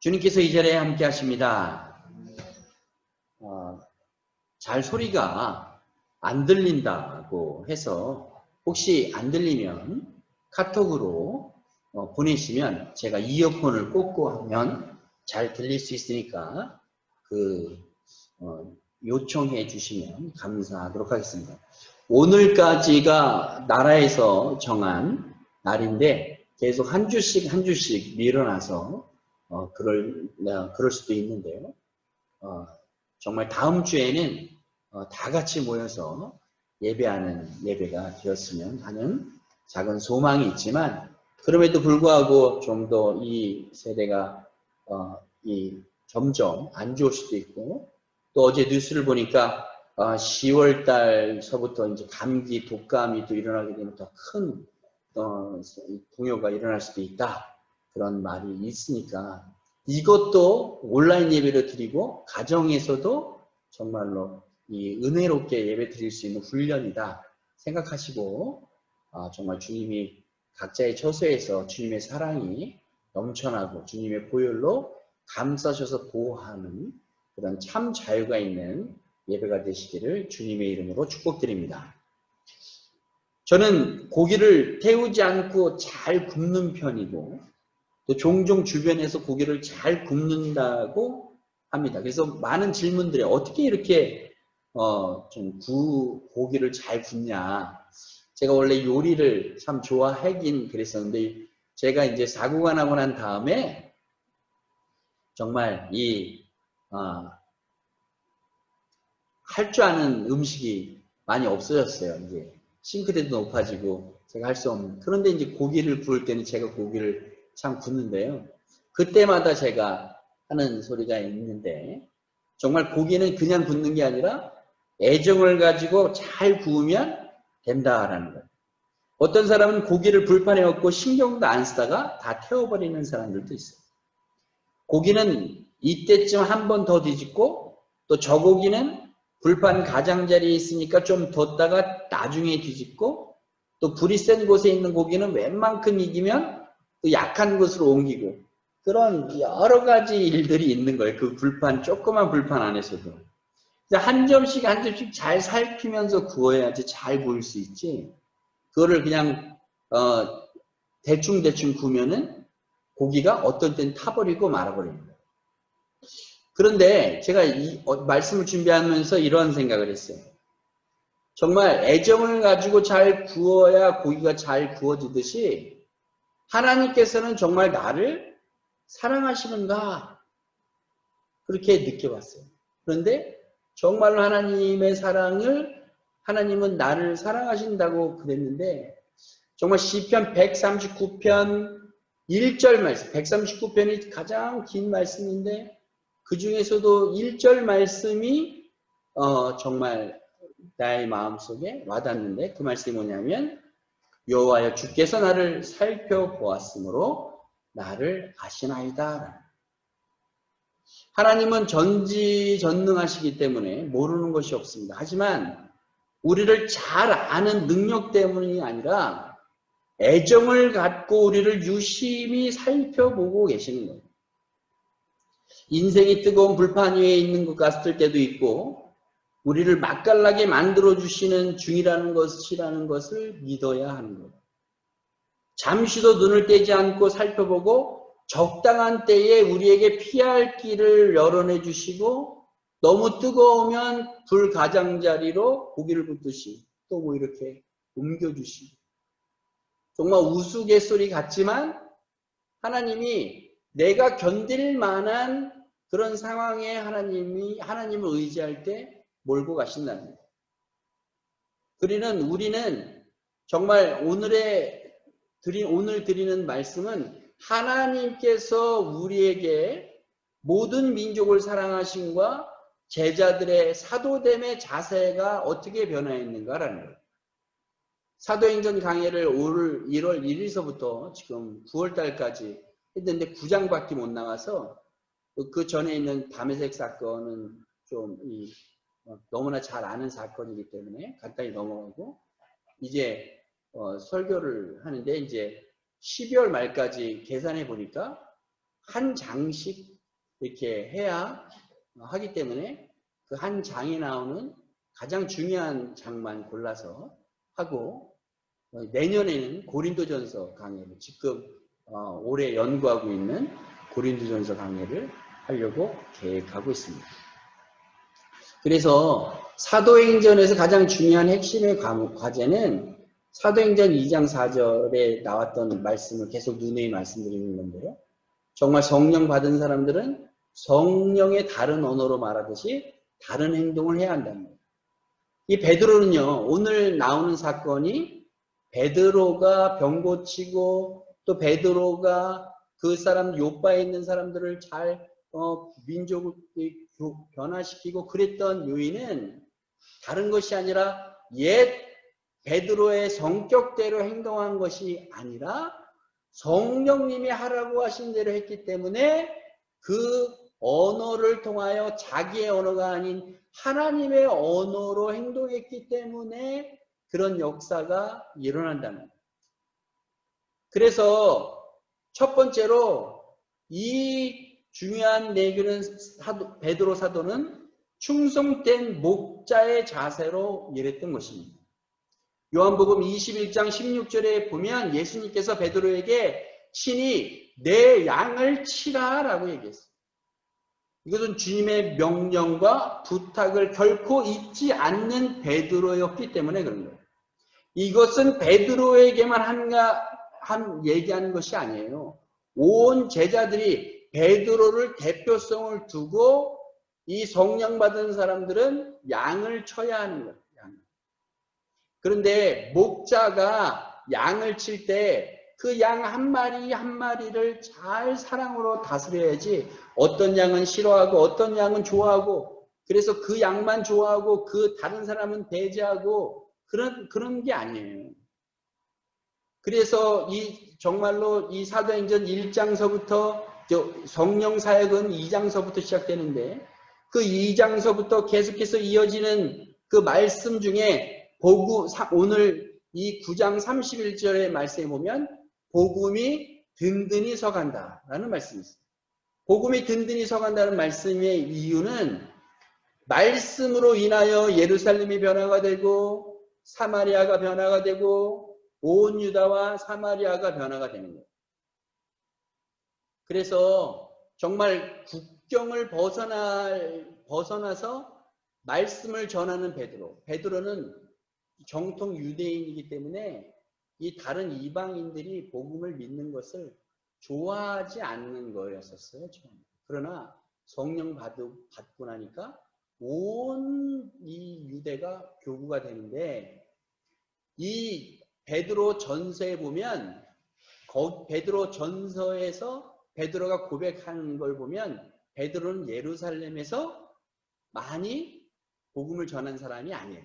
주님께서 이 자리에 함께 하십니다. 잘 소리가 안 들린다고 해서 혹시 안 들리면 카톡으로 보내시면 제가 이어폰을 꽂고 하면 잘 들릴 수 있으니까 요청해 주시면 감사하도록 하겠습니다. 오늘까지가 나라에서 정한 날인데 계속 한 주씩 밀어놔서 그럴 수도 있는데요. 정말 다음 주에는 다 같이 모여서 예배하는 예배가 되었으면 하는 작은 소망이 있지만, 그럼에도 불구하고 좀 더 이 세대가 점점 안 좋을 수도 있고, 또 어제 뉴스를 보니까 10월 달서부터 이제 감기, 독감이 또 일어나게 되면 더 큰 동요가 일어날 수도 있다, 그런 말이 있으니까 이것도 온라인 예배를 드리고 가정에서도 정말로 이 은혜롭게 예배 드릴 수 있는 훈련이다 생각하시고, 정말 주님이 각자의 처소에서 주님의 사랑이 넘쳐나고 주님의 보혈로 감싸셔서 보호하는 그런 참 자유가 있는 예배가 되시기를 주님의 이름으로 축복드립니다. 저는 고기를 태우지 않고 잘 굽는 편이고, 또 종종 주변에서 고기를 잘 굽는다고 합니다. 그래서 많은 질문들이 어떻게 이렇게 고기를 잘 굽냐. 제가 원래 요리를 참 좋아하긴 그랬었는데, 제가 이제 사고가 나고 난 다음에 정말 할 줄 아는 음식이 많이 없어졌어요. 이제 싱크대도 높아지고 제가 할 수 없는. 그런데 이제 고기를 구울 때는 제가 고기를 참 굽는데요. 그때마다 제가 하는 소리가 있는데, 정말 고기는 그냥 굽는 게 아니라 애정을 가지고 잘 구우면 된다라는 거예요. 어떤 사람은 고기를 불판에 얹고 신경도 안 쓰다가 다 태워버리는 사람들도 있어요. 고기는 이때쯤 한 번 더 뒤집고, 또 저 고기는 불판 가장자리에 있으니까 좀 뒀다가 나중에 뒤집고, 또 불이 센 곳에 있는 고기는 웬만큼 익으면 또 약한 곳으로 옮기고, 그런 여러 가지 일들이 있는 거예요. 그 조그만 불판 안에서도. 한 점씩 잘 살피면서 구워야지 잘 구울 수 있지. 그거를 그냥 대충 구우면은 고기가 어떤 때는 타버리고 말아버리는 거예요. 그런데 제가 말씀을 준비하면서 이런 생각을 했어요. 정말 애정을 가지고 잘 구워야 고기가 잘 구워지듯이, 하나님께서는 정말 나를 사랑하시는가, 그렇게 느껴봤어요. 그런데 정말로 하나님은 나를 사랑하신다고 그랬는데, 정말 시편 139편 1절 말씀, 139편이 가장 긴 말씀인데 그 중에서도 1절 말씀이 정말 나의 마음속에 와닿는데, 그 말씀이 뭐냐면, 여호와여 주께서 나를 살펴보았으므로 나를 아시나이다. 하나님은 전지전능하시기 때문에 모르는 것이 없습니다. 하지만 우리를 잘 아는 능력 때문이 아니라 애정을 갖고 우리를 유심히 살펴보고 계시는 거예요. 인생이 뜨거운 불판 위에 있는 것 같을 때도 있고, 우리를 맛깔나게 만들어주시는 중이라는 것을 믿어야 하는 거예요. 잠시도 눈을 떼지 않고 살펴보고 적당한 때에 우리에게 피할 길을 열어내 주시고, 너무 뜨거우면 불 가장자리로 고기를 붓듯이 또 뭐 이렇게 옮겨주시고, 정말 우스갯소리 같지만 하나님이 내가 견딜 만한 그런 상황에 하나님을 의지할 때 몰고 가신다는 거예요. 우리는 정말 오늘 드리는 말씀은 하나님께서 우리에게 모든 민족을 사랑하심과 제자들의 사도됨의 자세가 어떻게 변화했는가라는 거예요. 사도행전 강해를 올 1월 1일서부터 지금 9월달까지 했는데 9장밖에 못 나와서, 그 전에 있는 다메섹 사건은 좀 너무나 잘 아는 사건이기 때문에 간단히 넘어가고, 이제 설교를 하는데, 이제 12월 말까지 계산해 보니까 한 장씩 이렇게 해야 하기 때문에 그 한 장에 나오는 가장 중요한 장만 골라서 하고, 내년에는 고린도전서 강의를 지금 올해 연구하고 있는 고린도전서 강의를 하려고 계획하고 있습니다. 그래서 사도행전에서 가장 중요한 핵심의 과제는 사도행전 2장 4절에 나왔던 말씀을 계속 누누이 말씀드리는 건데요. 정말 성령 받은 사람들은 성령의 다른 언어로 말하듯이 다른 행동을 해야 한다는 거예요. 이 베드로는요, 오늘 나오는 사건이 베드로가 병 고치고 또 베드로가 그 사람 요바에 있는 사람들을 잘 민족을 변화시키고 그랬던 요인은 다른 것이 아니라 옛 베드로의 성격대로 행동한 것이 아니라 성령님이 하라고 하신 대로 했기 때문에 그 언어를 통하여 자기의 언어가 아닌 하나님의 언어로 행동했기 때문에 그런 역사가 일어난다는 거예요. 그래서 첫 번째로 이 중요한 내교는 베드로 사도는 충성된 목자의 자세로 일했던 것입니다. 요한복음 21장 16절에 보면 예수님께서 베드로에게 친히 내 양을 치라 라고 얘기했어요. 이것은 주님의 명령과 부탁을 결코 잊지 않는 베드로였기 때문에 그런 거예요. 이것은 베드로에게만 얘기하는 것이 아니에요. 온 제자들이 베드로를 대표성을 두고 이 성령 받은 사람들은 양을 쳐야 하는 거예요. 그런데 목자가 양을 칠 때 그 양 한 마리 한 마리를 잘 사랑으로 다스려야지 어떤 양은 싫어하고 어떤 양은 좋아하고 그래서 그 양만 좋아하고 그 다른 사람은 배제하고 그런 게 아니에요. 그래서 정말로 이 사도행전 1장서부터 성령 사역은 2장서부터 시작되는데 그 2장서부터 계속해서 이어지는 그 말씀 중에 오늘 이 9장 31절의 말씀에 보면 복음이 든든히 서간다라는 말씀이 있어요. 복음이 든든히 서간다는 말씀의 이유는 말씀으로 인하여 예루살렘이 변화가 되고 사마리아가 변화가 되고 온 유다와 사마리아가 변화가 되는 거예요. 그래서 정말 국경을 벗어나서 말씀을 전하는 베드로는 정통 유대인이기 때문에 이 다른 이방인들이 복음을 믿는 것을 좋아하지 않는 거였었어요. 그러나 성령 받고 나니까 온 이 유대가 교구가 되는데 이 베드로 전서에 보면 베드로 전서에서 베드로가 고백하는 걸 보면 베드로는 예루살렘에서 많이 복음을 전한 사람이 아니에요.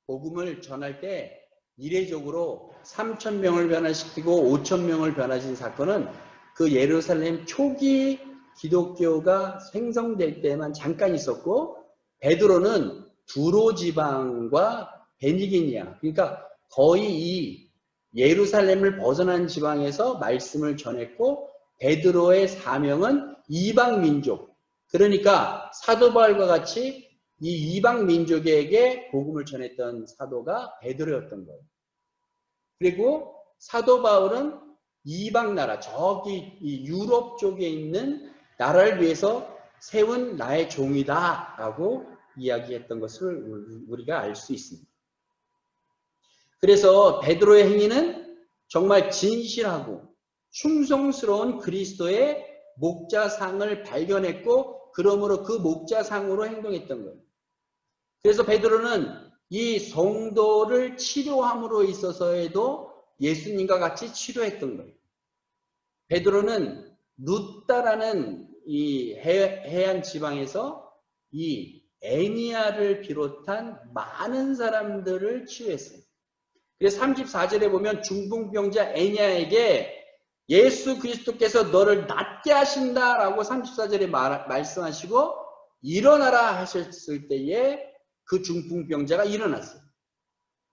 복음을 전할 때 이례적으로 3,000명을 변화시키고 5,000명을 변화시킨 사건은 그 예루살렘 초기 기독교가 생성될 때만 잠깐 있었고 베드로는 두로 지방과 베니게니아 그러니까 거의 이 예루살렘을 벗어난 지방에서 말씀을 전했고 베드로의 사명은 이방 민족 그러니까 사도 바울과 같이 이 이방 민족에게 복음을 전했던 사도가 베드로였던 거예요. 그리고 사도 바울은 이방 나라 저기 이 유럽 쪽에 있는 나라를 위해서 세운 나의 종이다 라고 이야기했던 것을 우리가 알 수 있습니다. 그래서 베드로의 행위는 정말 진실하고 충성스러운 그리스도의 목자상을 발견했고 그러므로 그 목자상으로 행동했던 거예요. 그래서 베드로는 이 성도를 치료함으로 있어서에도 예수님과 같이 치료했던 거예요. 베드로는 루다라는 이 해안 지방에서 이 애니아를 비롯한 많은 사람들을 치유했어요. 그래서 34절에 보면 중풍병자 애니아에게 예수 그리스도께서 너를 낫게 하신다라고 34절에 말씀하시고 일어나라 하셨을 때에 그 중풍병자가 일어났어요.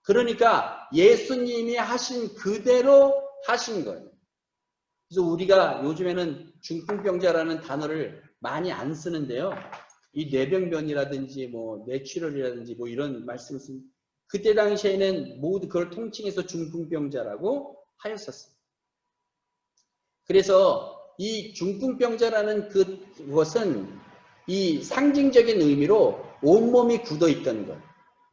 그러니까 예수님이 하신 그대로 하신 거예요. 그래서 우리가 요즘에는 중풍병자라는 단어를 많이 안 쓰는데요. 이 뇌병변이라든지 뭐 뇌출혈이라든지 뭐 이런 말씀을 쓴 그때 당시에는 모두 그걸 통칭해서 중풍병자라고 하였었어요. 그래서 이 중풍병자라는 그것은 이 상징적인 의미로 온몸이 굳어 있던 것.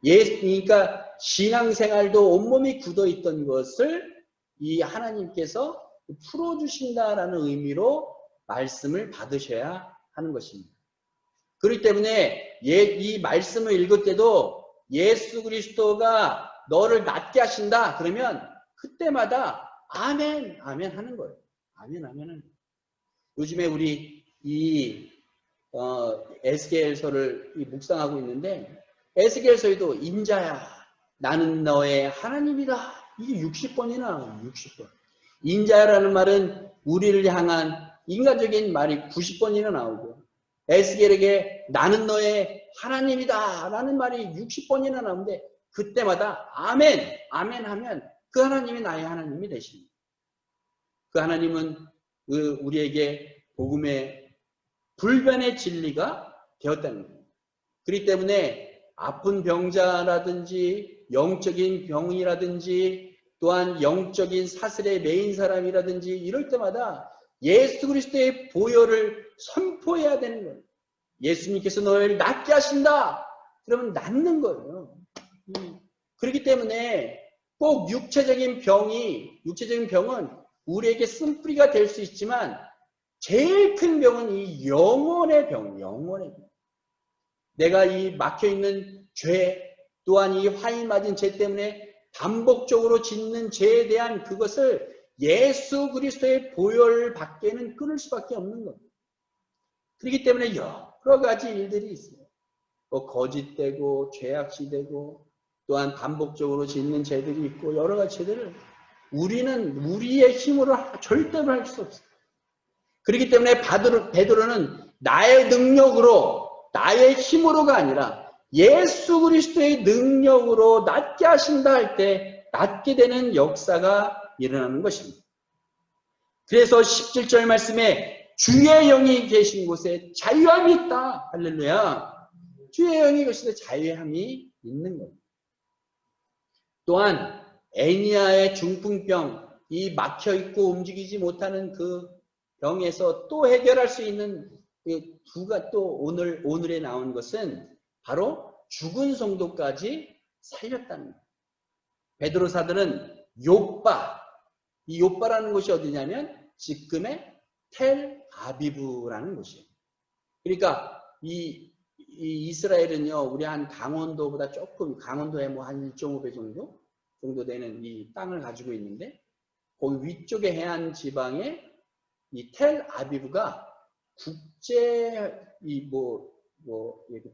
그러니까 신앙생활도 온몸이 굳어 있던 것을 이 하나님께서 풀어주신다라는 의미로 말씀을 받으셔야 하는 것입니다. 그렇기 때문에 이 말씀을 읽을 때도 예수 그리스도가 너를 낫게 하신다 그러면 그때마다 아멘 아멘 하는 거예요. 아멘 아멘 하는 거예요. 요즘에 우리 이 에스겔서를 묵상하고 있는데 에스겔서에도 인자야 나는 너의 하나님이다. 이게 60번이나 60번. 인자라는 말은 우리를 향한 인간적인 말이 90번이나 나오고 에스겔에게 나는 너의 하나님이다 라는 말이 60번이나 나오는데 그때마다 아멘 아멘 하면 그 하나님이 나의 하나님이 되십니다. 그 하나님은 우리에게 복음의 불변의 진리가 되었다는 거예요. 그렇기 때문에 아픈 병자라든지 영적인 병이라든지 또한 영적인 사슬에 매인 사람이라든지 이럴 때마다 예수 그리스도의 보혈을 선포해야 되는 거예요. 예수님께서 너를 낫게 하신다. 그러면 낫는 거예요. 그렇기 때문에 꼭 육체적인 병은 우리에게 쓴뿌리가 될 수 있지만 제일 큰 병은 이 영혼의 병. 내가 이 막혀있는 죄 또한 이 화인 맞은 죄 때문에 반복적으로 짓는 죄에 대한 그것을 예수 그리스도의 보혈 밖에는 끊을 수밖에 없는 겁니다. 그렇기 때문에 여러 가지 일들이 있어요. 뭐 거짓되고 죄악시되고 또한 반복적으로 짓는 죄들이 있고 여러 가지 죄들을 우리는 우리의 힘으로 절대로 할 수 없어요. 그렇기 때문에 베드로는 나의 능력으로 나의 힘으로가 아니라 예수 그리스도의 능력으로 낫게 하신다 할 때 낫게 되는 역사가 일어나는 것입니다. 그래서 17절 말씀에 주의 영이 계신 곳에 자유함이 있다. 할렐루야. 주의 영이 계신 곳에 자유함이 있는 겁니다. 또한 애니아의 중풍병, 이 막혀있고 움직이지 못하는 그 병에서 또 해결할 수 있는 두가 또 오늘에 나온 것은 바로 죽은 성도까지 살렸다는 거예요. 베드로 사도는 욥바, 이 욥바라는 곳이 어디냐면 지금의 텔 아비브라는 곳이에요. 그러니까 이 이스라엘은요, 우리 한 강원도보다 조금, 강원도에 뭐 한 1.5배 정도 되는 이 땅을 가지고 있는데, 거기 위쪽의 해안 지방에 이 텔 아비브가 국제,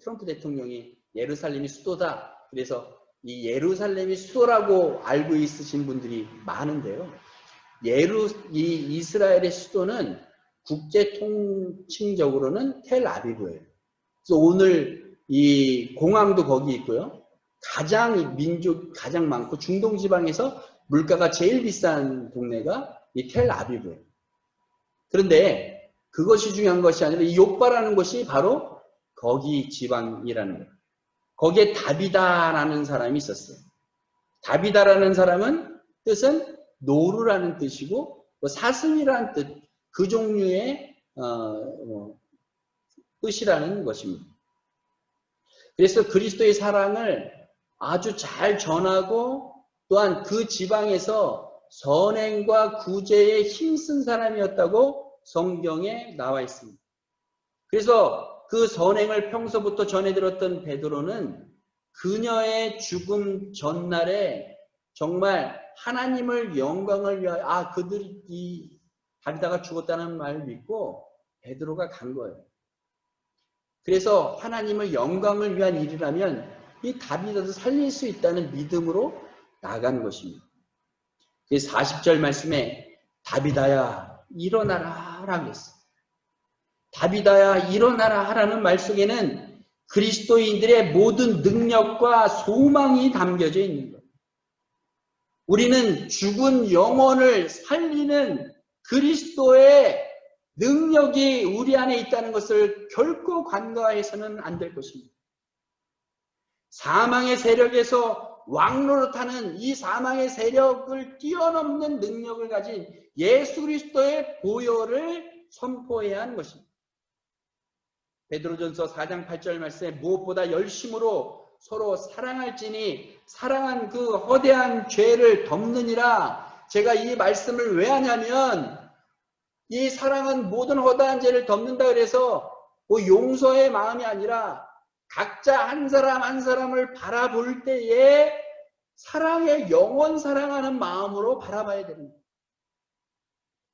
트럼프 대통령이 예루살렘이 수도다. 그래서 이 예루살렘이 수도라고 알고 있으신 분들이 많은데요. 이 이스라엘의 수도는 국제 통칭적으로는 텔 아비브예요. 그래서 오늘 이 공항도 거기 있고요. 가장 많고 중동 지방에서 물가가 제일 비싼 동네가 이 텔 아비브예요. 그런데 그것이 중요한 것이 아니라 이 욥바라는 곳이 바로 거기 지방이라는 거예요. 거기에 다비다라는 사람이 있었어요. 다비다라는 사람은 뜻은 노루라는 뜻이고 사슴이라는 뜻, 그 종류의 뜻이라는 것입니다. 그래서 그리스도의 사랑을 아주 잘 전하고 또한 그 지방에서 선행과 구제에 힘쓴 사람이었다고 성경에 나와 있습니다. 그래서 그 선행을 평소부터 전해 들었던 베드로는 그녀의 죽음 전날에 정말 하나님을 영광을 위하여 그들이 이 다비다가 죽었다는 말을 믿고 베드로가 간 거예요. 그래서 하나님을 영광을 위한 일이라면 이 다비다도 살릴 수 있다는 믿음으로 나간 것입니다. 40절 말씀에 다비다야 일어나라 라고 했어요. 다비다야 일어나라 하라는 말 속에는 그리스도인들의 모든 능력과 소망이 담겨져 있는 거예요. 우리는 죽은 영혼을 살리는 그리스도의 능력이 우리 안에 있다는 것을 결코 간과해서는 안 될 것입니다. 사망의 세력에서 왕노릇하는 이 사망의 세력을 뛰어넘는 능력을 가진 예수 그리스도의 보혈을 선포해야 하는 것입니다. 베드로전서 4장 8절 말씀에 무엇보다 열심으로 서로 사랑할지니 사랑한 그 허대한 죄를 덮느니라. 제가 이 말씀을 왜 하냐면 이 사랑은 모든 허다한 죄를 덮는다 그래서 뭐 용서의 마음이 아니라 각자 한 사람 한 사람을 바라볼 때에 사랑의 영원 사랑하는 마음으로 바라봐야 됩니다.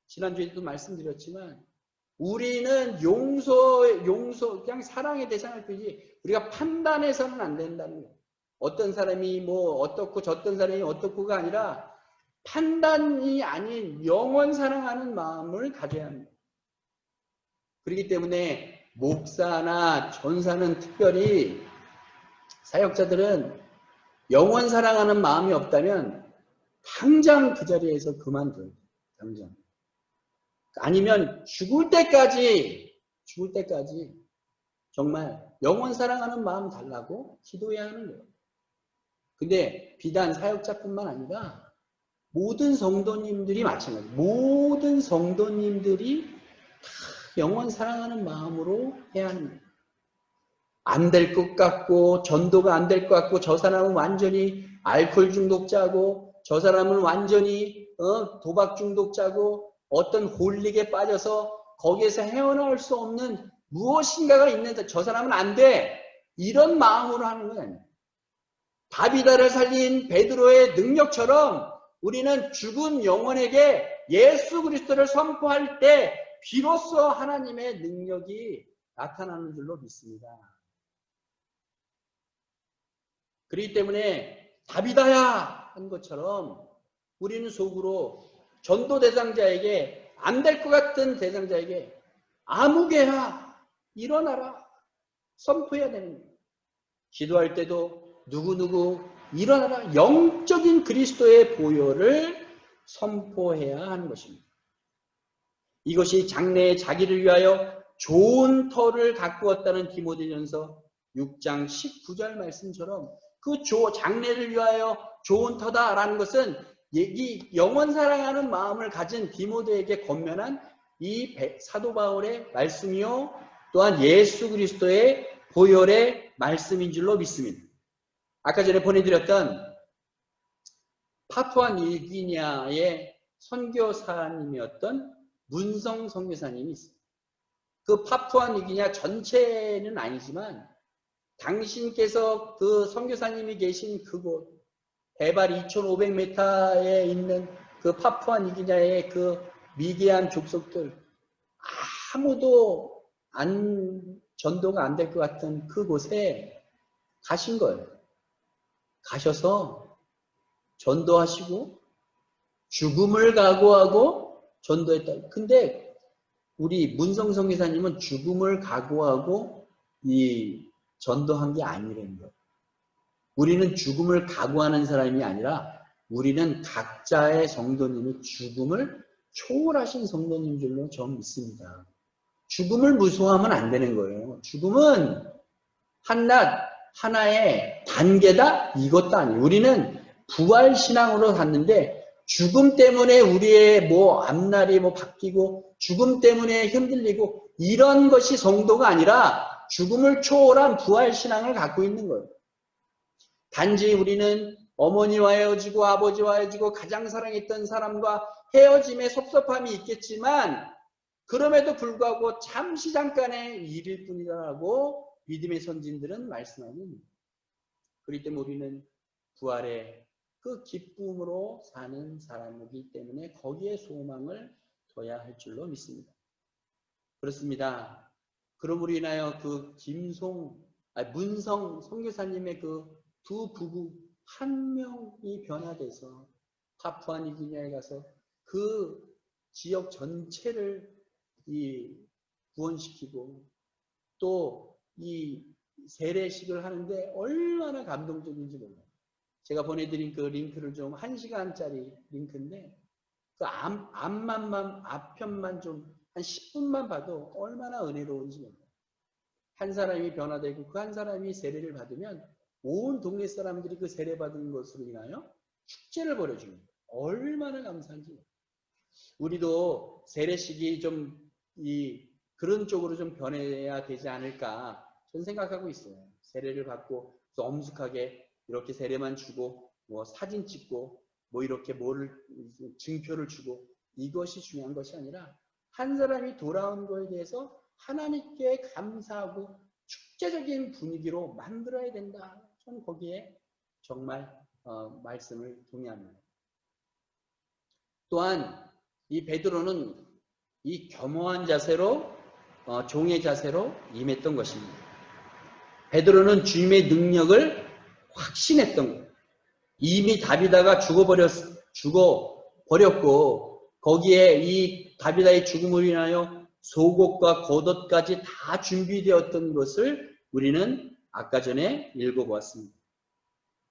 지난주에도 말씀드렸지만 우리는 용서 그냥 사랑의 대상을 두지 우리가 판단해서는 안 된다는 거예요. 어떤 사람이 뭐 어떻고 저떤 사람이 어떻고가 아니라 판단이 아닌 영원 사랑하는 마음을 가져야 합니다. 그렇기 때문에 목사나 전사는 특별히 사역자들은 영원 사랑하는 마음이 없다면 당장 그 자리에서 그만둬요. 당장. 아니면 죽을 때까지 정말 영원 사랑하는 마음 달라고 기도해야 하는 거예요. 근데 비단 사역자뿐만 아니라 모든 성도님들이 마찬가지예요. 모든 성도님들이 다 영원 사랑하는 마음으로 해야 하는 거예요. 안 될 것 같고 전도가 안 될 것 같고 저 사람은 완전히 알코올 중독자고 저 사람은 완전히 도박 중독자고 어떤 홀릭에 빠져서 거기에서 헤어나올 수 없는 무엇인가가 있는데 저 사람은 안 돼. 이런 마음으로 하는 건 아니에요. 다비다를 살린 베드로의 능력처럼 우리는 죽은 영혼에게 예수 그리스도를 선포할 때 비로소 하나님의 능력이 나타나는 줄로 믿습니다. 그렇기 때문에 다비다야 한 것처럼 우리는 속으로 전도 대상자에게 안 될 것 같은 대상자에게 아무개야 일어나라 선포해야 되는 거예요. 기도할 때도 누구누구 일어나라 영적인 그리스도의 보혈을 선포해야 하는 것입니다. 이것이 장래에 자기를 위하여 좋은 터를 가꾸었다는 디모데전서 6장 19절 말씀처럼 그 장래를 위하여 좋은 터다라는 것은 이 영원 사랑하는 마음을 가진 디모데에게 권면한 이 사도 바울의 말씀이요 또한 예수 그리스도의 보혈의 말씀인 줄로 믿습니다. 아까 전에 보내드렸던 파푸아 뉴기니아의 선교사님이었던 문성 선교사님이 있습니다. 그 파푸아 뉴기니아 전체는 아니지만 당신께서 그 선교사님이 계신 그곳 해발 2500m에 있는 그 파푸아 뉴기니아의 그 미개한 족속들 아무도 전도가 안 될 것 같은 그곳에 가신 거예요. 가셔서 전도하시고 죽음을 각오하고 전도했다. 근데 우리 문성 선교사님은 죽음을 각오하고 이 전도한 게 아니라는 거예요. 우리는 죽음을 각오하는 사람이 아니라 우리는 각자의 성도님이 죽음을 초월하신 성도님 줄로 전 믿습니다. 죽음을 무서워하면 안 되는 거예요. 죽음은 한낱 하나의 단계다? 이것도 아니에요. 우리는 부활신앙으로 갔는데 죽음 때문에 우리의 앞날이 바뀌고 죽음 때문에 흔들리고 이런 것이 성도가 아니라 죽음을 초월한 부활신앙을 갖고 있는 거예요. 단지 우리는 어머니와 헤어지고 아버지와 헤어지고 가장 사랑했던 사람과 헤어짐에 섭섭함이 있겠지만 그럼에도 불구하고 잠시 잠깐의 일일 뿐이라고 믿음의 선진들은 말씀합니다. 그렇기 때문에 우리는 부활의 그 기쁨으로 사는 사람이기 때문에 거기에 소망을 둬야 할 줄로 믿습니다. 그렇습니다. 그러므로 인하여 그 문성 선교사님의 그 두 부부 한 명이 변화돼서 파푸아 뉴기니아에 가서 그 지역 전체를 구원시키고 또 이 세례식을 하는데 얼마나 감동적인지 몰라요. 제가 보내드린 그 링크를 좀 1시간짜리 링크인데 그 앞편만 좀 한 10분만 봐도 얼마나 은혜로운지 몰라요. 한 사람이 변화되고 그 한 사람이 세례를 받으면 온 동네 사람들이 그 세례 받은 것으로 인하여 축제를 벌여줍니다. 얼마나 감사한지. 우리도 세례식이 좀 그런 쪽으로 좀 변해야 되지 않을까 저는 생각하고 있어요. 세례를 받고 엄숙하게 이렇게 세례만 주고 뭐 사진 찍고 뭐 이렇게 뭐를 증표를 주고 이것이 중요한 것이 아니라 한 사람이 돌아온 거에 대해서 하나님께 감사하고 축제적인 분위기로 만들어야 된다. 저는 거기에 정말 말씀을 동의합니다. 또한 이 베드로는 이 겸허한 자세로 종의 자세로 임했던 것입니다. 베드로는 주님의 능력을 확신했던 거예요. 이미 다비다가 죽어버렸고 거기에 이 다비다의 죽음으로 인하여 속옷과 겉옷까지 다 준비되었던 것을 우리는 아까 전에 읽어보았습니다.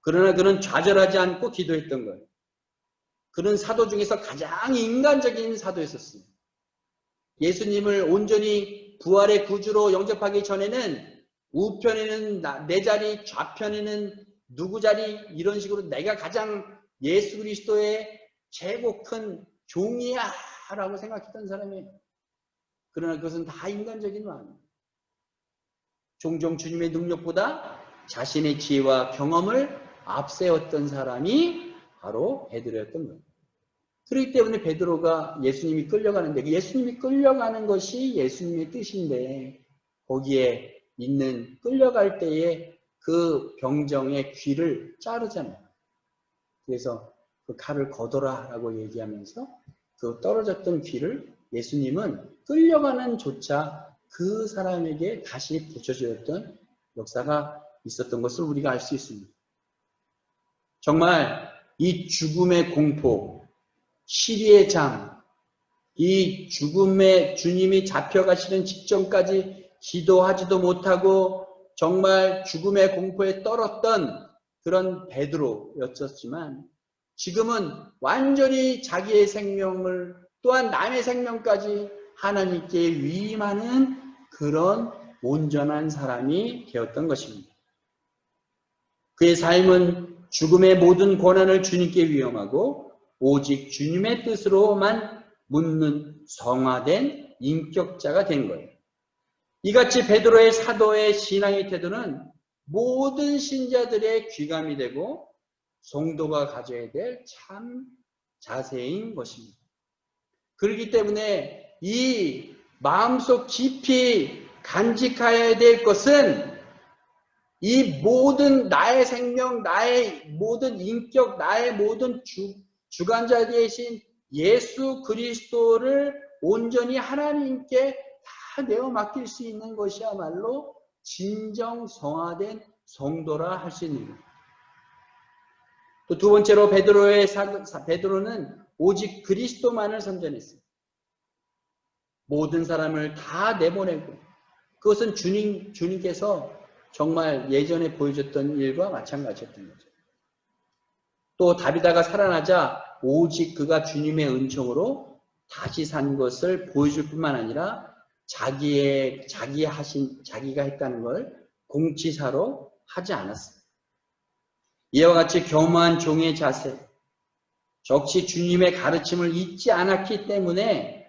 그러나 그는 좌절하지 않고 기도했던 거예요. 그는 사도 중에서 가장 인간적인 사도였었습니다. 예수님을 온전히 부활의 구주로 영접하기 전에는 우편에는 내 자리, 좌편에는 누구 자리 이런 식으로 내가 가장 예수 그리스도의 최고 큰 종이야 라고 생각했던 사람이에요. 그러나 그것은 다 인간적인 마음입니다. 종종 주님의 능력보다 자신의 지혜와 경험을 앞세웠던 사람이 바로 베드로였던 거예요. 그렇기 때문에 베드로가 예수님이 끌려가는데 예수님이 끌려가는 것이 예수님의 뜻인데 거기에 있는 끌려갈 때에 그 병정의 귀를 자르잖아요. 그래서 그 칼을 거둬라 라고 얘기하면서 그 떨어졌던 귀를 예수님은 끌려가는 조차 그 사람에게 다시 붙여주었던 역사가 있었던 것을 우리가 알 수 있습니다. 정말 이 죽음의 공포, 시리의 장, 이 죽음의 주님이 잡혀가시는 직전까지 기도하지도 못하고 정말 죽음의 공포에 떨었던 그런 베드로였었지만 지금은 완전히 자기의 생명을 또한 남의 생명까지 하나님께 위임하는 그런 온전한 사람이 되었던 것입니다. 그의 삶은 죽음의 모든 권한을 주님께 위임하고 오직 주님의 뜻으로만 묻는 성화된 인격자가 된 거예요. 이같이 베드로의 사도의 신앙의 태도는 모든 신자들의 귀감이 되고 성도가 가져야 될 참 자세인 것입니다. 그렇기 때문에 이 마음속 깊이 간직해야 될 것은 이 모든 나의 생명, 나의 모든 인격, 나의 모든 주관자 되신 예수 그리스도를 온전히 하나님께 다 내어 맡길 수 있는 것이야말로 진정 성화된 성도라 할 수 있는 겁니다. 또 두 번째로 베드로는 오직 그리스도만을 선전했습니다. 모든 사람을 다 내보내고 그것은 주님께서 정말 예전에 보여줬던 일과 마찬가지였던 거죠. 또 다비다가 살아나자 오직 그가 주님의 은총으로 다시 산 것을 보여줄 뿐만 아니라 자기가 했다는 걸 공치사로 하지 않았습니다. 이와 같이 겸허한 종의 자세, 적시 주님의 가르침을 잊지 않았기 때문에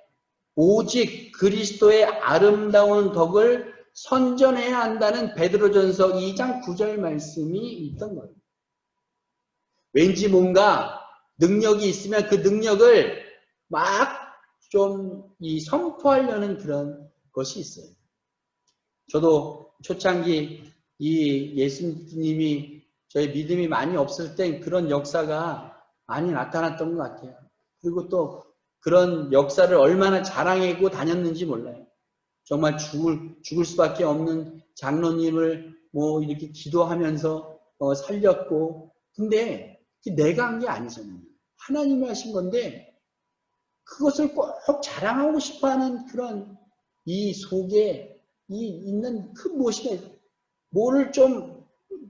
오직 그리스도의 아름다운 덕을 선전해야 한다는 베드로전서 2장 9절 말씀이 있던 거예요. 왠지 뭔가 능력이 있으면 그 능력을 막 좀 선포하려는 그런 것이 있어요. 저도 초창기 이 예수님이 저의 믿음이 많이 없을 땐 그런 역사가 많이 나타났던 것 같아요. 그리고 또 그런 역사를 얼마나 자랑하고 다녔는지 몰라요. 정말 죽을 수밖에 없는 장로님을 뭐 이렇게 기도하면서 살렸고, 근데 내가 한 게 아니잖아요. 하나님이 하신 건데 그것을 꼭 자랑하고 싶어하는 그런 이 속에 있는 그 무엇이 뭘 좀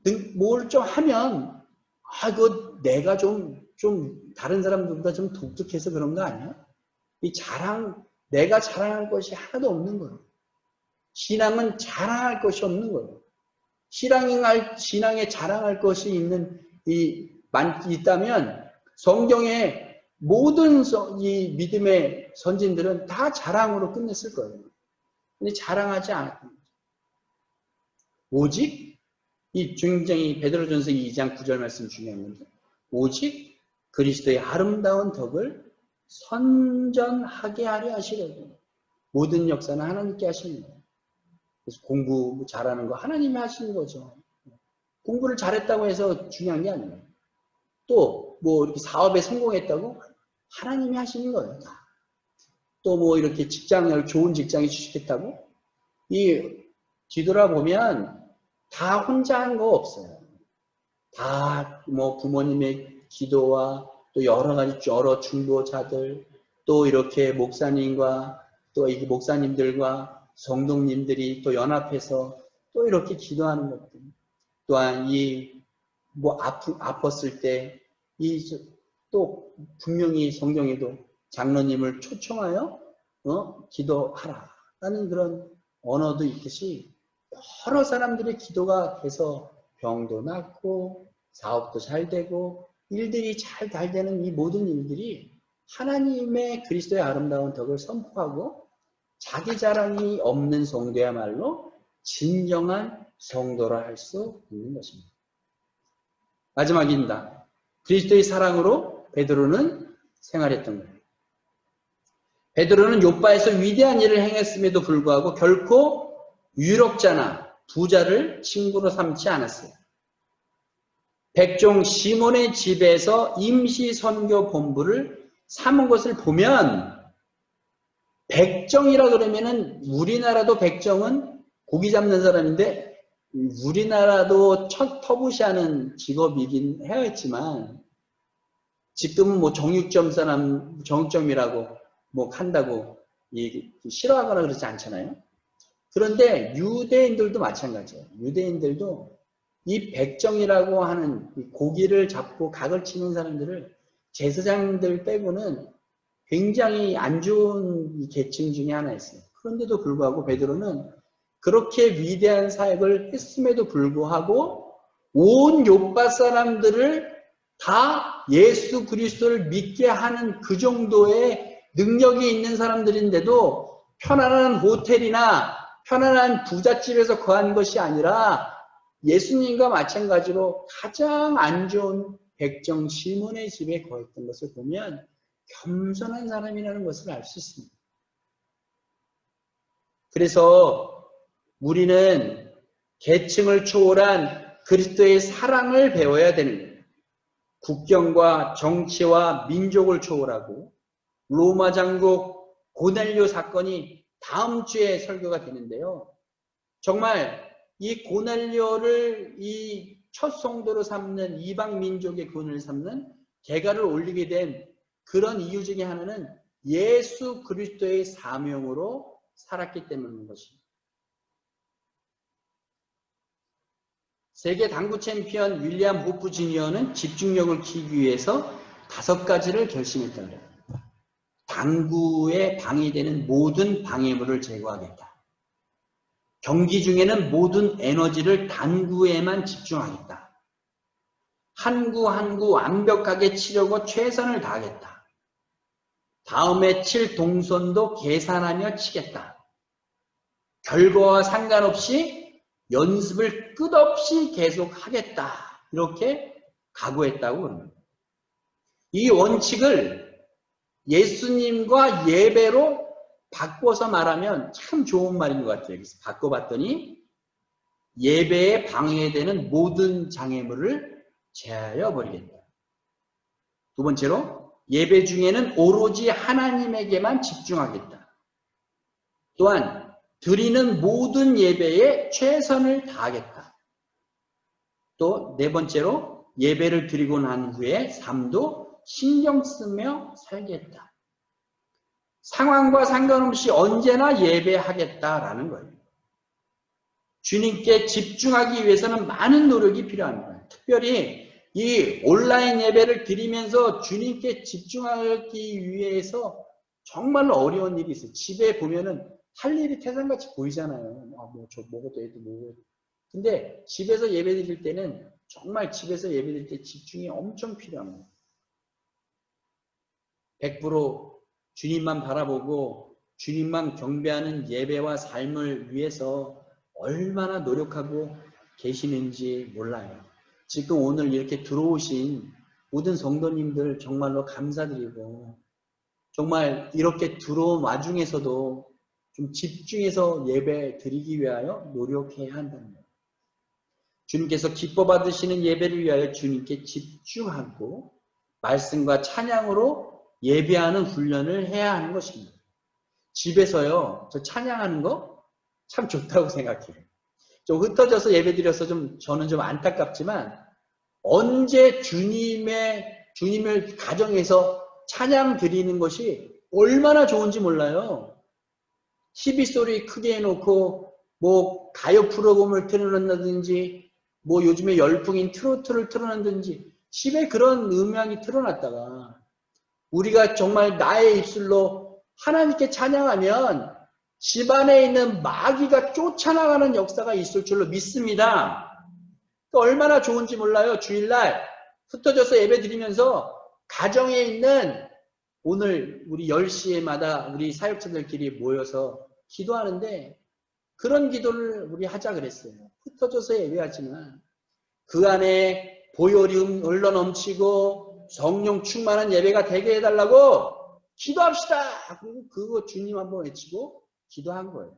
하면 그거 내가 좀 다른 사람들보다 좀 독특해서 그런 거 아니야? 이 자랑 내가 자랑할 것이 하나도 없는 거예요. 신앙은 자랑할 것이 없는 거예요. 신앙에 자랑할 것이 있다면 성경에 모든 이 믿음의 선진들은 다 자랑으로 끝냈을 거예요. 근데 자랑하지 않았던 거죠. 오직 이 굉장히 베드로전서 2장 9절 말씀 중요한 건데 오직 그리스도의 아름다운 덕을 선전하게 하려 하시려고 모든 역사는 하나님께 하시는 거예요. 그래서 공부 잘하는 거 하나님이 하시는 거죠. 공부를 잘했다고 해서 중요한 게 아니에요. 또 뭐 이렇게 사업에 성공했다고 하나님이 하시는 거예요. 또 뭐 이렇게 좋은 직장에 취직했다고 이 뒤돌아보면 다 혼자 한 거 없어요. 다 뭐 부모님의 기도와 또 여러 중보자들 또 이렇게 목사님과 또 이 목사님들과 성도님들이 또 연합해서 또 이렇게 기도하는 것들 또한 이 뭐 아팠을 때 또 분명히 성경에도 장로님을 초청하여 기도하라 라는 그런 언어도 있듯이 여러 사람들의 기도가 돼서 병도 낫고 사업도 잘 되고 일들이 잘 되는 이 모든 일들이 하나님의 그리스도의 아름다운 덕을 선포하고 자기 자랑이 없는 성도야말로 진정한 성도라 할 수 있는 것입니다. 마지막입니다. 그리스도의 사랑으로 베드로는 생활했던 거예요. 베드로는 욥바에서 위대한 일을 행했음에도 불구하고 결코 유력자나 부자를 친구로 삼지 않았어요. 백종 시몬의 집에서 임시 선교 본부를 삼은 것을 보면 백정이라 그러면은 우리나라도 백정은 고기 잡는 사람인데 우리나라도 터부시하는 직업이긴 해야겠지만 지금은 뭐 정육점이라고 뭐 한다고 싫어하거나 그러지 않잖아요. 그런데 유대인들도 마찬가지예요. 유대인들도 이 백정이라고 하는 고기를 잡고 각을 치는 사람들을 제사장들 빼고는 굉장히 안 좋은 계층 중에 하나였어요. 그런데도 불구하고 베드로는 그렇게 위대한 사역을 했음에도 불구하고 온 욥바 사람들을 다 예수 그리스도를 믿게 하는 그 정도의 능력이 있는 사람들인데도 편안한 호텔이나 편안한 부잣집에서 거한 것이 아니라 예수님과 마찬가지로 가장 안 좋은 백정 시몬의 집에 거했던 것을 보면 겸손한 사람이라는 것을 알 수 있습니다. 그래서 우리는 계층을 초월한 그리스도의 사랑을 배워야 되는 거예요. 국경과 정치와 민족을 초월하고 로마 장국 고넬료 사건이 다음 주에 설교가 되는데요. 정말 이 고넬료를 이 첫 성도로 삼는 이방 민족의 군을 삼는 대가를 올리게 된 그런 이유 중에 하나는 예수 그리스도의 사명으로 살았기 때문인 것입니다. 세계 당구 챔피언 윌리엄 호프 주니어는 집중력을 키우기 위해서 5가지를 결심했다고 해요. 당구에 방해되는 모든 방해물을 제거하겠다. 경기 중에는 모든 에너지를 당구에만 집중하겠다. 한 구 한 구 완벽하게 치려고 최선을 다하겠다. 다음에 칠 동선도 계산하며 치겠다. 결과와 상관없이 연습을 끝없이 계속하겠다. 이렇게 각오했다고 합니다. 이 원칙을 예수님과 예배로 바꿔서 말하면 참 좋은 말인 것 같아요. 그래서 바꿔봤더니 예배에 방해되는 모든 장애물을 제하여 버리겠다. 두 번째로 예배 중에는 오로지 하나님에게만 집중하겠다. 또한 드리는 모든 예배에 최선을 다하겠다. 또 네 번째로 예배를 드리고 난 후에 삶도 신경 쓰며 살겠다. 상황과 상관없이 언제나 예배하겠다라는 거예요. 주님께 집중하기 위해서는 많은 노력이 필요합니다. 특별히 이 온라인 예배를 드리면서 주님께 집중하기 위해서 정말로 어려운 일이 있어요. 집에 보면은 할 일이 태산같이 보이잖아요. 아, 뭐, 저 먹어도 애도 먹어도. 근데 집에서 예배 드릴 때는 정말 집에서 예배 드릴 때 집중이 엄청 필요합니다. 100% 주님만 바라보고 주님만 경배하는 예배와 삶을 위해서 얼마나 노력하고 계시는지 몰라요. 지금 오늘 이렇게 들어오신 모든 성도님들 정말로 감사드리고 정말 이렇게 들어온 와중에서도 좀 집중해서 예배 드리기 위하여 노력해야 한다는 거예요. 주님께서 기뻐 받으시는 예배를 위하여 주님께 집중하고 말씀과 찬양으로 예배하는 훈련을 해야 하는 것입니다. 집에서요, 저 찬양하는 거 참 좋다고 생각해요. 좀 흩어져서 예배 드려서 저는 좀 안타깝지만 언제 주님을 가정에서 찬양 드리는 것이 얼마나 좋은지 몰라요. TV 소리 크게 해놓고 뭐 가요 프로그램을 틀어놓는다든지 뭐 요즘에 열풍인 트로트를 틀어놓는다든지 집에 그런 음향이 틀어놨다가 우리가 정말 나의 입술로 하나님께 찬양하면 집안에 있는 마귀가 쫓아나가는 역사가 있을 줄로 믿습니다. 얼마나 좋은지 몰라요. 주일날 흩어져서 예배 드리면서 가정에 있는 오늘 우리 10시에마다 우리 사역자들끼리 모여서 기도하는데 그런 기도를 우리 하자 그랬어요. 흩어져서 예배하지만 그 안에 보혈이 흘러 넘치고 성령 충만한 예배가 되게 해달라고 기도합시다. 그리고 그거 주님 한번 외치고 기도한 거예요.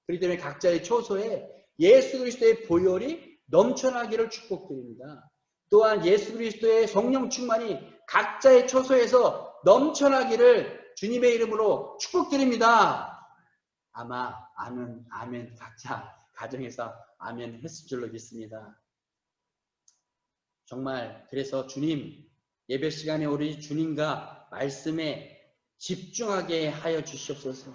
그렇기 때문에 각자의 초소에 예수 그리스도의 보혈이 넘쳐나기를 축복드립니다. 또한 예수 그리스도의 성령 충만이 각자의 초소에서 넘쳐나기를 주님의 이름으로 축복드립니다. 아마 아멘 각자 가정에서 아멘 했을 줄로 믿습니다. 정말 그래서 주님 예배 시간에 우리 주님과 말씀에 집중하게 하여 주시옵소서.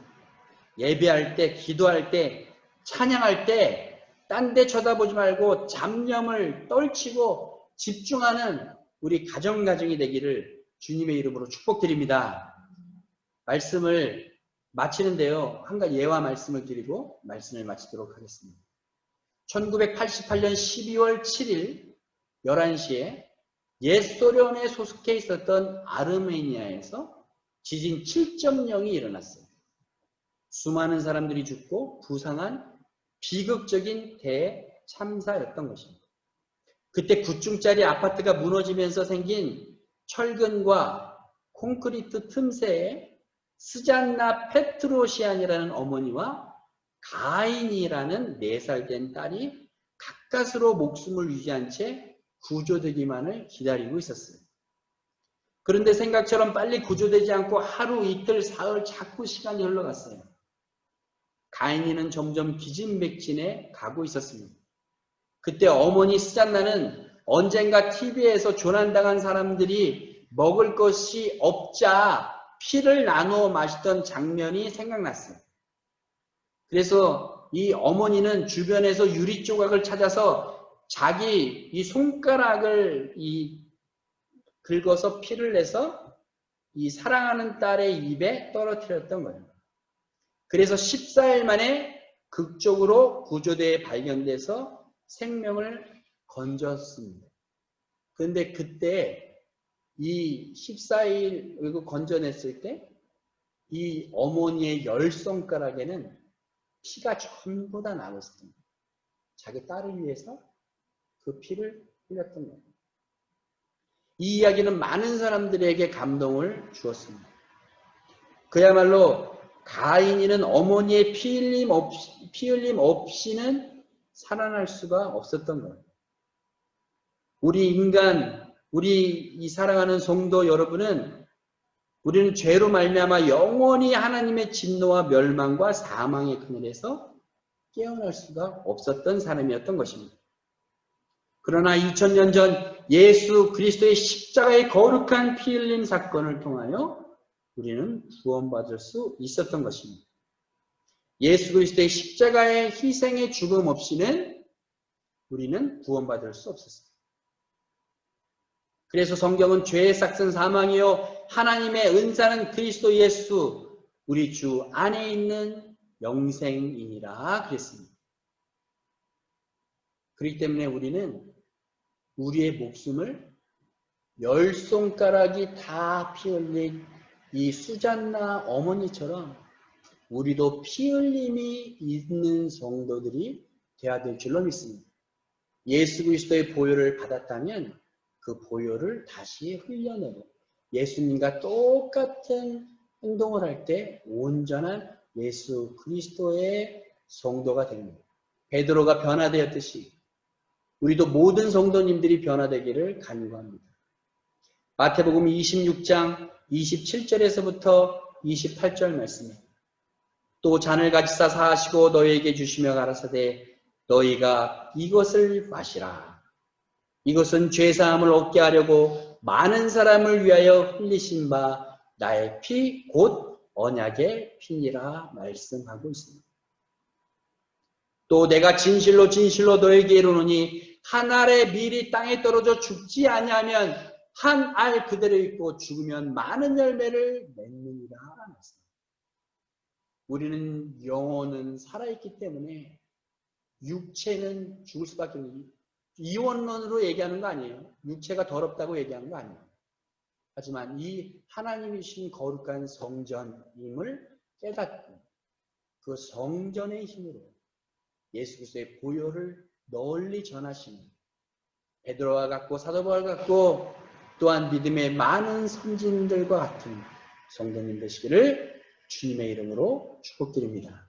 예배할 때, 기도할 때, 찬양할 때 딴 데 쳐다보지 말고 잡념을 떨치고 집중하는 우리 가정이 되기를 주님의 이름으로 축복드립니다. 말씀을 마치는데요. 한 가지 예화 말씀을 드리고 말씀을 마치도록 하겠습니다. 1988년 12월 7일 11시에 옛 소련에 소속해 있었던 아르메니아에서 지진 7.0이 일어났어요. 수많은 사람들이 죽고 부상한 비극적인 대참사였던 것입니다. 그때 9층짜리 아파트가 무너지면서 생긴 철근과 콘크리트 틈새에 스잔나 페트로시안이라는 어머니와 가인이라는 4살 된 딸이 가까스로 목숨을 유지한 채 구조되기만을 기다리고 있었어요. 그런데 생각처럼 빨리 구조되지 않고 하루, 이틀, 사흘 자꾸 시간이 흘러갔어요. 가인이는 점점 기진맥진해 가고 있었습니다. 그때 어머니 스잔나는 언젠가 TV에서 조난당한 사람들이 먹을 것이 없자 피를 나누어 마시던 장면이 생각났어요. 그래서 이 어머니는 주변에서 유리 조각을 찾아서 자기 이 손가락을 긁어서 피를 내서 이 사랑하는 딸의 입에 떨어뜨렸던 거예요. 그래서 14일 만에 극적으로 구조대에 발견돼서 생명을 건졌습니다. 그런데 그때 이 14일 이거 건져냈을 때 이 어머니의 10손가락에는 피가 전부 다 나고 있습니다. 자기 딸을 위해서 그 피를 흘렸던 거예요. 이 이야기는 많은 사람들에게 감동을 주었습니다. 그야말로 가인이는 어머니의 피 흘림 없이는 살아날 수가 없었던 거예요. 우리 이 사랑하는 성도 여러분은 우리는 죄로 말미암아 영원히 하나님의 진노와 멸망과 사망의 그늘에서 깨어날 수가 없었던 사람이었던 것입니다. 그러나 2000년 전 예수 그리스도의 십자가의 거룩한 피 흘림 사건을 통하여 우리는 구원받을 수 있었던 것입니다. 예수 그리스도의 십자가의 희생의 죽음 없이는 우리는 구원받을 수 없었습니다. 그래서 성경은 죄의 삭은 사망이요 하나님의 은사는 그리스도 예수 우리 주 안에 있는 영생이니라 그랬습니다. 그렇기 때문에 우리는 우리의 목숨을 열 손가락이 다 피 흘린 이 수잔나 어머니처럼 우리도 피 흘림이 있는 성도들이 되어야 될 줄로 믿습니다. 예수 그리스도의 보혈을 받았다면 그 보혈을 다시 흘려내고 예수님과 똑같은 행동을 할 때 온전한 예수 그리스도의 성도가 됩니다. 베드로가 변화되었듯이 우리도 모든 성도님들이 변화되기를 간구합니다. 마태복음 26장 27절에서부터 28절 말씀입니다. 또 잔을 가지사 사하시고 너희에게 주시며 가라사대 너희가 이것을 마시라. 이것은 죄사함을 얻게 하려고 많은 사람을 위하여 흘리신 바 나의 피 곧 언약의 피니라 말씀하고 있습니다. 또 내가 진실로 진실로 너에게 이르노니 한 알의 밀이 땅에 떨어져 죽지 아니하면 한 알 그대로 있고 죽으면 많은 열매를 맺느니라 말씀. 우리는 영혼은 살아있기 때문에 육체는 죽을 수밖에 없는 이원론으로 얘기하는 거 아니에요. 육체가 더럽다고 얘기하는 거 아니에요. 하지만 이 하나님이 주신 거룩한 성전임을 깨닫고 그 성전의 힘으로 예수 그리스도의 보혈을 널리 전하시는 베드로와 같고 사도 바울과 같고 또한 믿음의 많은 선진들과 같은 성도님 되시기를 주님의 이름으로 축복드립니다.